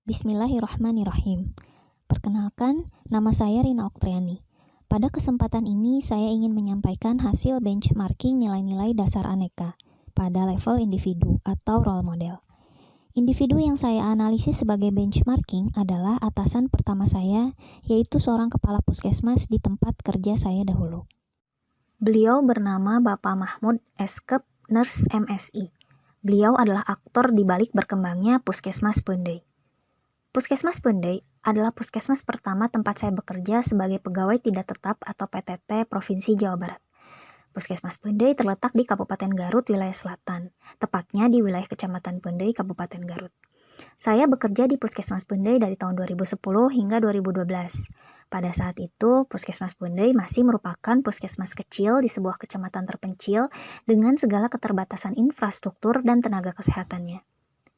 Bismillahirrahmanirrahim. Perkenalkan, nama saya Rina Oktriani. Pada kesempatan ini, saya ingin menyampaikan hasil benchmarking nilai-nilai dasar aneka pada level individu atau role model. Individu yang saya analisis sebagai benchmarking adalah atasan pertama saya, yaitu seorang kepala puskesmas di tempat kerja saya dahulu. Beliau bernama Bapak Mahmud Eskep Nurse MSI. Beliau adalah aktor di balik berkembangnya Puskesmas Peundeuy. Puskesmas Peundeuy adalah puskesmas pertama tempat saya bekerja sebagai pegawai tidak tetap atau PTT Provinsi Jawa Barat. Puskesmas Peundeuy terletak di Kabupaten Garut, wilayah selatan, tepatnya di wilayah Kecamatan Peundeuy, Kabupaten Garut. Saya bekerja di Puskesmas Peundeuy dari tahun 2010 hingga 2012. Pada saat itu, Puskesmas Peundeuy masih merupakan puskesmas kecil di sebuah kecamatan terpencil dengan segala keterbatasan infrastruktur dan tenaga kesehatannya.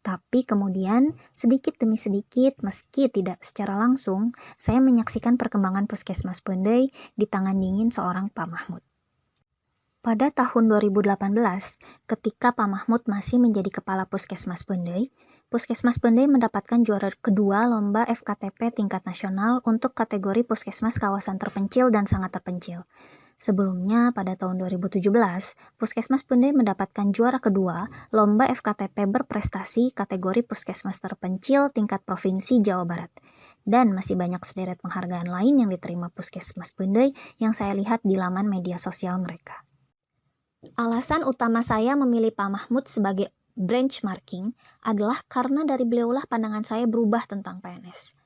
Tapi kemudian, sedikit demi sedikit, meski tidak secara langsung, saya menyaksikan perkembangan Puskesmas Peundeuy di tangan dingin seorang Pak Mahmud. Pada tahun 2018, ketika Pak Mahmud masih menjadi kepala Puskesmas Peundeuy, Puskesmas Peundeuy mendapatkan juara kedua lomba FKTP tingkat nasional untuk kategori Puskesmas kawasan terpencil dan sangat terpencil. Sebelumnya, pada tahun 2017, Puskesmas Peundeuy mendapatkan juara kedua lomba FKTP berprestasi kategori Puskesmas terpencil tingkat Provinsi Jawa Barat. Dan masih banyak sederet penghargaan lain yang diterima Puskesmas Peundeuy yang saya lihat di laman media sosial mereka. Alasan utama saya memilih Pak Mahmud sebagai benchmarking adalah karena dari beliaulah pandangan saya berubah tentang PNS.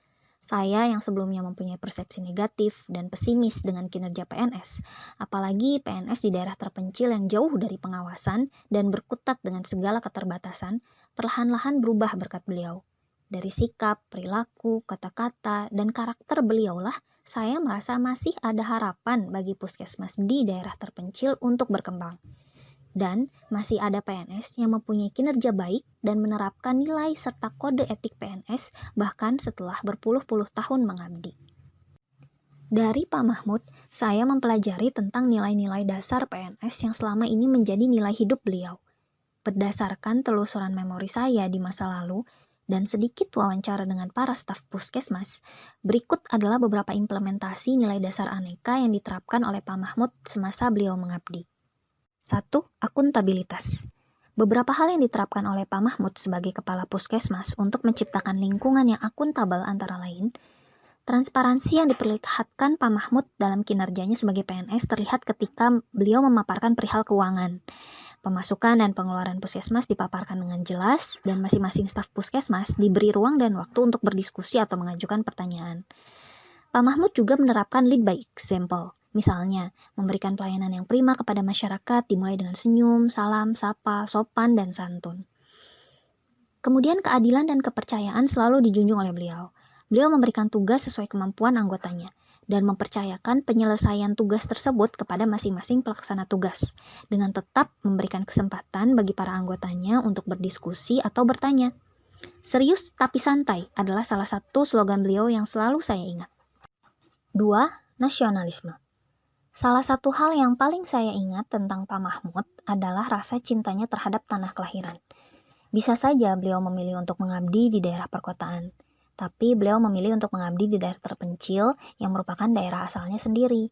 Saya yang sebelumnya mempunyai persepsi negatif dan pesimis dengan kinerja PNS, apalagi PNS di daerah terpencil yang jauh dari pengawasan dan berkutat dengan segala keterbatasan, perlahan-lahan berubah berkat beliau. Dari sikap, perilaku, kata-kata, dan karakter beliaulah saya merasa masih ada harapan bagi puskesmas di daerah terpencil untuk berkembang. Dan masih ada PNS yang mempunyai kinerja baik dan menerapkan nilai serta kode etik PNS bahkan setelah berpuluh-puluh tahun mengabdi. Dari Pak Mahmud, saya mempelajari tentang nilai-nilai dasar PNS yang selama ini menjadi nilai hidup beliau. Berdasarkan telusuran memori saya di masa lalu dan sedikit wawancara dengan para staf puskesmas, berikut adalah beberapa implementasi nilai dasar aneka yang diterapkan oleh Pak Mahmud semasa beliau mengabdi. 1. Akuntabilitas. Beberapa hal yang diterapkan oleh Pak Mahmud sebagai kepala puskesmas untuk menciptakan lingkungan yang akuntabel antara lain, transparansi yang diperlihatkan Pak Mahmud dalam kinerjanya sebagai PNS terlihat ketika beliau memaparkan perihal keuangan. Pemasukan dan pengeluaran puskesmas dipaparkan dengan jelas dan masing-masing staf puskesmas diberi ruang dan waktu untuk berdiskusi atau mengajukan pertanyaan. Pak Mahmud juga menerapkan lead by example. Misalnya, memberikan pelayanan yang prima kepada masyarakat dimulai dengan senyum, salam, sapa, sopan, dan santun. Kemudian keadilan dan kepercayaan selalu dijunjung oleh beliau. Beliau memberikan tugas sesuai kemampuan anggotanya dan mempercayakan penyelesaian tugas tersebut kepada masing-masing pelaksana tugas dengan tetap memberikan kesempatan bagi para anggotanya untuk berdiskusi atau bertanya. Serius tapi santai adalah salah satu slogan beliau yang selalu saya ingat. 2. Nasionalisme. Salah satu hal yang paling saya ingat tentang Pak Mahmud adalah rasa cintanya terhadap tanah kelahiran. Bisa saja beliau memilih untuk mengabdi di daerah perkotaan, tapi beliau memilih untuk mengabdi di daerah terpencil yang merupakan daerah asalnya sendiri.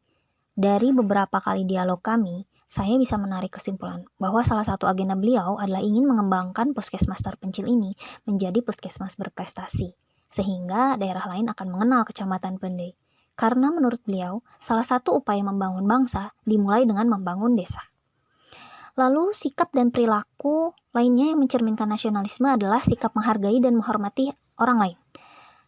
Dari beberapa kali dialog kami, saya bisa menarik kesimpulan bahwa salah satu agenda beliau adalah ingin mengembangkan puskesmas terpencil ini menjadi puskesmas berprestasi, sehingga daerah lain akan mengenal Kecamatan Peundeuy. Karena menurut beliau, salah satu upaya membangun bangsa dimulai dengan membangun desa. Lalu, sikap dan perilaku lainnya yang mencerminkan nasionalisme adalah sikap menghargai dan menghormati orang lain.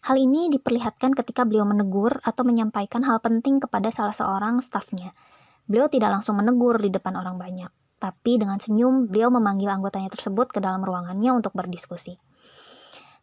Hal ini diperlihatkan ketika beliau menegur atau menyampaikan hal penting kepada salah seorang stafnya. Beliau tidak langsung menegur di depan orang banyak, tapi dengan senyum beliau memanggil anggotanya tersebut ke dalam ruangannya untuk berdiskusi.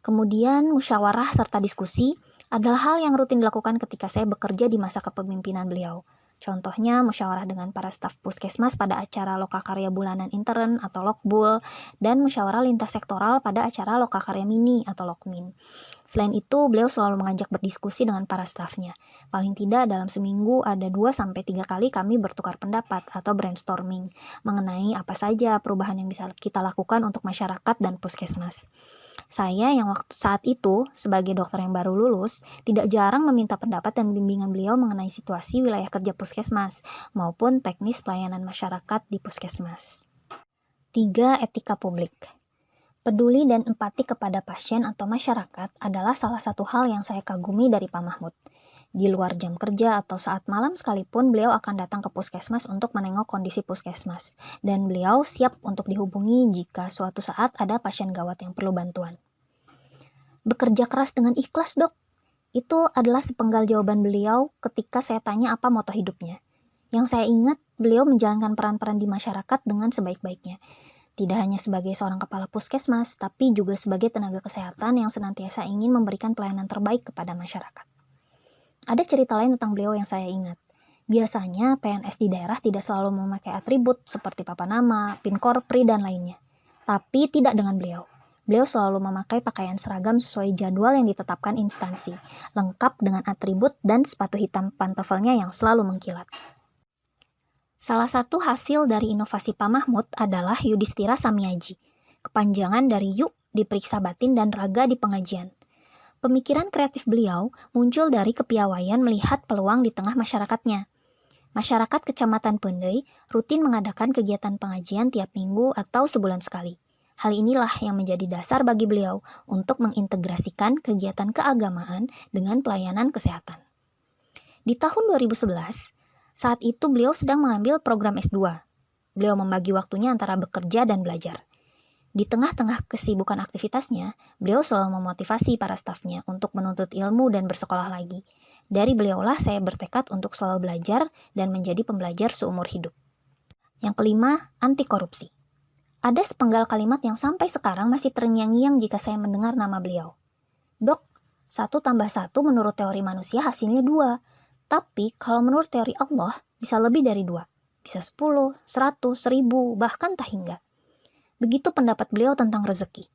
Kemudian, musyawarah serta diskusi adalah hal yang rutin dilakukan ketika saya bekerja di masa kepemimpinan beliau. Contohnya musyawarah dengan para staf puskesmas pada acara lokakarya bulanan intern atau lokbul, dan musyawarah lintas sektoral pada acara lokakarya mini atau lokmin. Selain itu, beliau selalu mengajak berdiskusi dengan para stafnya. Paling tidak dalam seminggu ada 2-3 kali kami bertukar pendapat atau brainstorming mengenai apa saja perubahan yang bisa kita lakukan untuk masyarakat dan puskesmas. Saya yang waktu saat itu sebagai dokter yang baru lulus tidak jarang meminta pendapat dan bimbingan beliau mengenai situasi wilayah kerja puskesmas maupun teknis pelayanan masyarakat di puskesmas. 3. Etika publik. Peduli dan empati kepada pasien atau masyarakat adalah salah satu hal yang saya kagumi dari Pak Mahmud. Di luar jam kerja atau saat malam sekalipun beliau akan datang ke puskesmas untuk menengok kondisi puskesmas. Dan beliau siap untuk dihubungi jika suatu saat ada pasien gawat yang perlu bantuan. Bekerja keras dengan ikhlas, Dok. Itu adalah sepenggal jawaban beliau ketika saya tanya apa moto hidupnya. Yang saya ingat, beliau menjalankan peran-peran di masyarakat dengan sebaik-baiknya. Tidak hanya sebagai seorang kepala puskesmas, tapi juga sebagai tenaga kesehatan yang senantiasa ingin memberikan pelayanan terbaik kepada masyarakat. Ada cerita lain tentang beliau yang saya ingat. Biasanya PNS di daerah tidak selalu memakai atribut seperti papan nama, PIN Korpri, dan lainnya. Tapi tidak dengan beliau. Beliau selalu memakai pakaian seragam sesuai jadwal yang ditetapkan instansi, lengkap dengan atribut dan sepatu hitam pantofelnya yang selalu mengkilat. Salah satu hasil dari inovasi Pak Mahmud adalah Yudhistira Samiaji, kepanjangan dari Yuk diperiksa batin dan Raga di pengajian. Pemikiran kreatif beliau muncul dari kepiawaian melihat peluang di tengah masyarakatnya. Masyarakat Kecamatan Pendai rutin mengadakan kegiatan pengajian tiap minggu atau sebulan sekali. Hal inilah yang menjadi dasar bagi beliau untuk mengintegrasikan kegiatan keagamaan dengan pelayanan kesehatan. Di tahun 2011, saat itu beliau sedang mengambil program S2. Beliau membagi waktunya antara bekerja dan belajar. Di tengah-tengah kesibukan aktivitasnya, beliau selalu memotivasi para stafnya untuk menuntut ilmu dan bersekolah lagi. Dari beliaulah saya bertekad untuk selalu belajar dan menjadi pembelajar seumur hidup. Yang kelima, anti korupsi. Ada sepenggal kalimat yang sampai sekarang masih terngiang-ngiang jika saya mendengar nama beliau. Dok, 1 tambah 1 menurut teori manusia hasilnya 2. Tapi kalau menurut teori Allah bisa lebih dari 2. Bisa 10, 100, 1000, bahkan tak hingga. Begitu pendapat beliau tentang rezeki.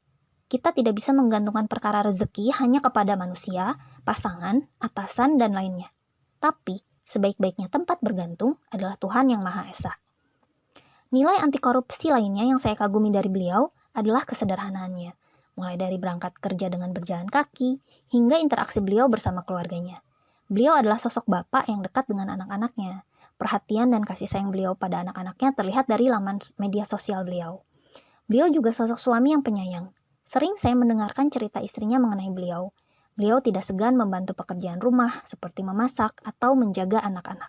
Kita tidak bisa menggantungkan perkara rezeki hanya kepada manusia, pasangan, atasan, dan lainnya. Tapi, sebaik-baiknya tempat bergantung adalah Tuhan Yang Maha Esa. Nilai anti korupsi lainnya yang saya kagumi dari beliau adalah kesederhanaannya, mulai dari berangkat kerja dengan berjalan kaki, hingga interaksi beliau bersama keluarganya. Beliau adalah sosok bapak yang dekat dengan anak-anaknya. Perhatian dan kasih sayang beliau pada anak-anaknya terlihat dari laman media sosial beliau. Beliau juga sosok suami yang penyayang. Sering saya mendengarkan cerita istrinya mengenai beliau. Beliau tidak segan membantu pekerjaan rumah seperti memasak atau menjaga anak-anak.